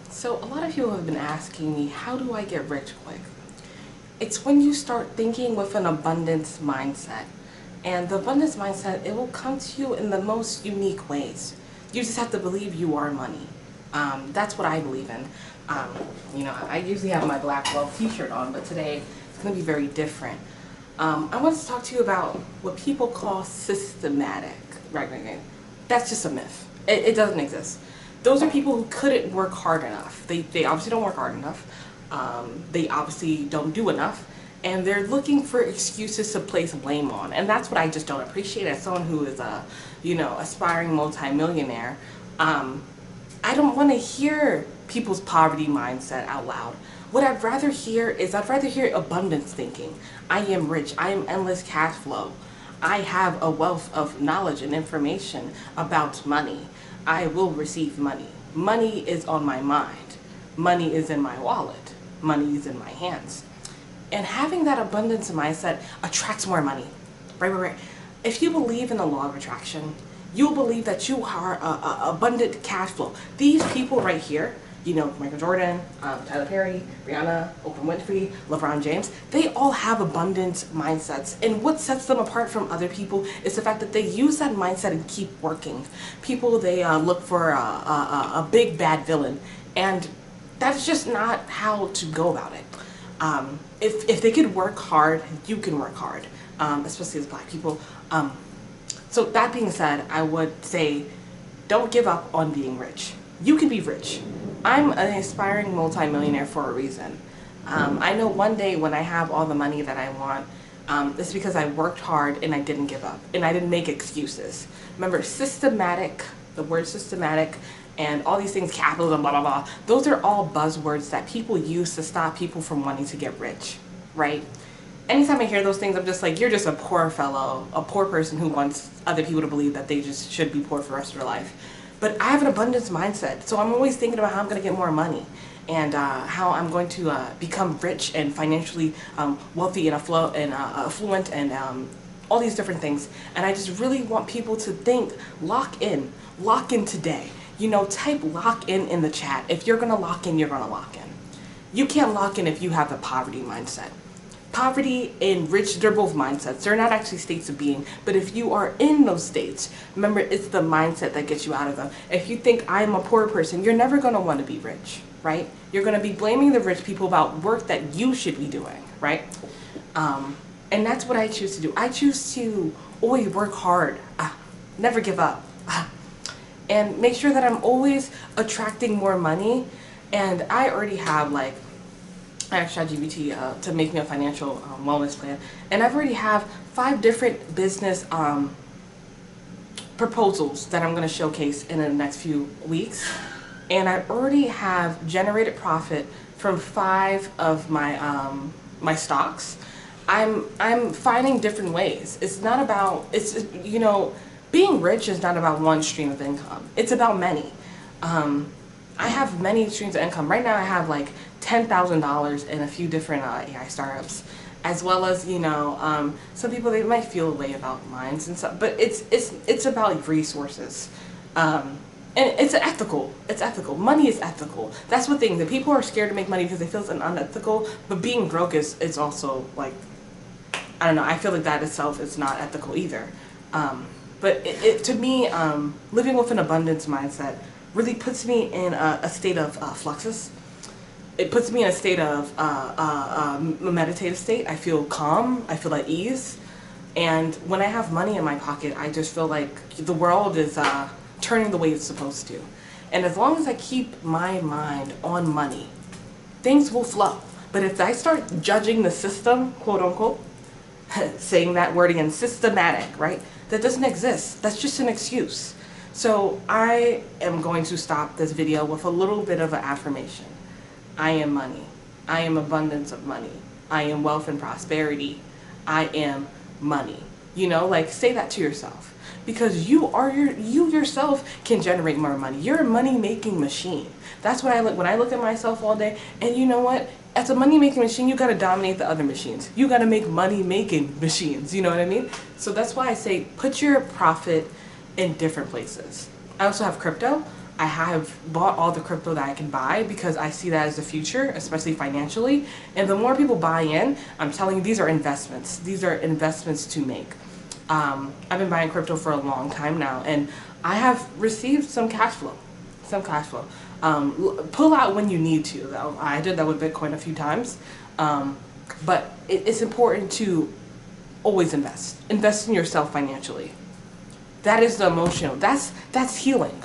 So a lot of people have been asking me, how do I get rich quick? It's when you start thinking with an abundance mindset. And the abundance mindset, it will come to you in the most unique ways. You just have to believe you are money. That's what I believe in. I usually have my Black Wealth t-shirt on, but today it's going to be very different. I want to talk to you about what people call systematic. Right. That's just a myth. It doesn't exist. Those are people who couldn't work hard enough. They obviously don't work hard enough. They obviously don't do enough. And they're looking for excuses to place blame on. And that's what I just don't appreciate as someone who is a, aspiring multimillionaire. I don't want to hear people's poverty mindset out loud. What I'd rather hear is abundance thinking. I am rich. I am endless cash flow. I have a wealth of knowledge and information about money. I will receive money. Money is on my mind. Money is in my wallet. Money is in my hands. And having that abundance mindset attracts more money. Right. If you believe in the law of attraction, you'll believe that you are abundant cash flow. These people right here, Michael Jordan, Tyler Perry, Rihanna, Oprah Winfrey, LeBron James, they all have abundant mindsets. And what sets them apart from other people is the fact that they use that mindset and keep working. People, they look for a big bad villain. And that's just not how to go about it. If they could work hard, you can work hard, especially as Black people. So that being said, I would say don't give up on being rich. You can be rich. I'm an aspiring multimillionaire for a reason. I know one day when I have all the money that I want, it's because I worked hard and I didn't give up and I didn't make excuses. Remember, systematic, the word systematic, and all these things, capitalism, blah, blah, blah, those are all buzzwords that people use to stop people from wanting to get rich, right? Anytime I hear those things, I'm just like, you're just a poor fellow, a poor person who wants other people to believe that they just should be poor for the rest of their life. But I have an abundance mindset, so I'm always thinking about how I'm going to get more money and how I'm going to become rich and financially wealthy and affluent and all these different things. And I just really want people to think, lock in today. Type lock in the chat. If you're going to lock in, you're going to lock in. You can't lock in if you have the poverty mindset. Poverty and rich, they're both mindsets. They're not actually states of being, but if you are in those states, remember, it's the mindset that gets you out of them. If you think I'm a poor person, you're never going to want to be rich, right? You're going to be blaming the rich people about work that you should be doing, right? And that's what I choose to do. I choose to always work hard, never give up, and make sure that I'm always attracting more money. And I already have I asked ChatGPT to make me a financial wellness plan, and I've already have 5 different business proposals that I'm going to showcase in the next few weeks, and I already have generated profit from 5 of my my stocks. I'm finding different ways. It's not about being rich is not about one stream of income. It's about many. I have many streams of income. Right now I have $10,000 in a few different AI startups, as well as some people, they might feel a way about mines and stuff, but it's about resources, and it's ethical. It's ethical. Money is ethical. That's what thing that people are scared to make money because they feel it's unethical. But being broke is also I don't know. I feel like that itself is not ethical either. But to me, living with an abundance mindset really puts me in a state of fluxus. It puts me in a state of a meditative state. I feel calm. I feel at ease. And when I have money in my pocket, I just feel like the world is turning the way it's supposed to. And as long as I keep my mind on money, things will flow. But if I start judging the system, quote unquote, saying that word again, systematic, right? That doesn't exist. That's just an excuse. So I am going to stop this video with a little bit of an affirmation. I am money. I am abundance of money. I am wealth and prosperity. I am money. Say that to yourself, because you yourself can generate more money. You're a money-making machine. That's what I look when I look at myself all day. And you know what? As a money-making machine, you got to dominate the other machines. You got to make money-making machines. You know what I mean? So that's why I say put your profit in different places. I also have crypto. I have bought all the crypto that I can buy because I see that as the future, especially financially. And the more people buy in, I'm telling you, these are investments. These are investments to make. I've been buying crypto for a long time now, and I have received some cash flow. Some cash flow. Pull out when you need to, though. I did that with Bitcoin a few times. But it's important to always invest. Invest in yourself financially. That is the emotional. That's healing.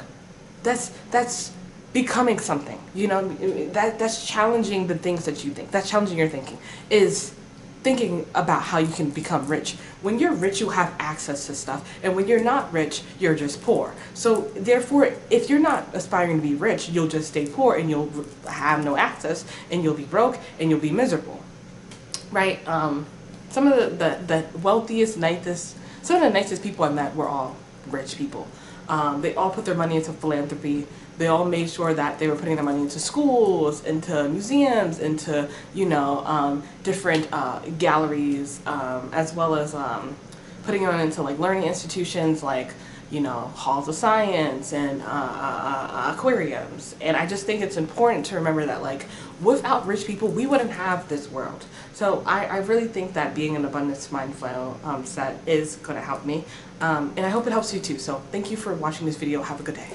That's becoming something. You know, that's challenging the things that you think. That's challenging your thinking. Is thinking about how you can become rich. When you're rich, you have access to stuff, and when you're not rich, you're just poor. So therefore, if you're not aspiring to be rich, you'll just stay poor, and you'll have no access, and you'll be broke, and you'll be miserable, right? Some of the wealthiest, some of the nicest people I met were all rich people. They all put their money into philanthropy. They all made sure that they were putting their money into schools, into museums, into, you know, different galleries, as well as putting it into like learning institutions like, you know, halls of science and aquariums. And I just think it's important to remember that, like, without rich people, we wouldn't have this world. So I really think that being an abundance mindset is going to help me. And I hope it helps you too. So thank you for watching this video. Have a good day.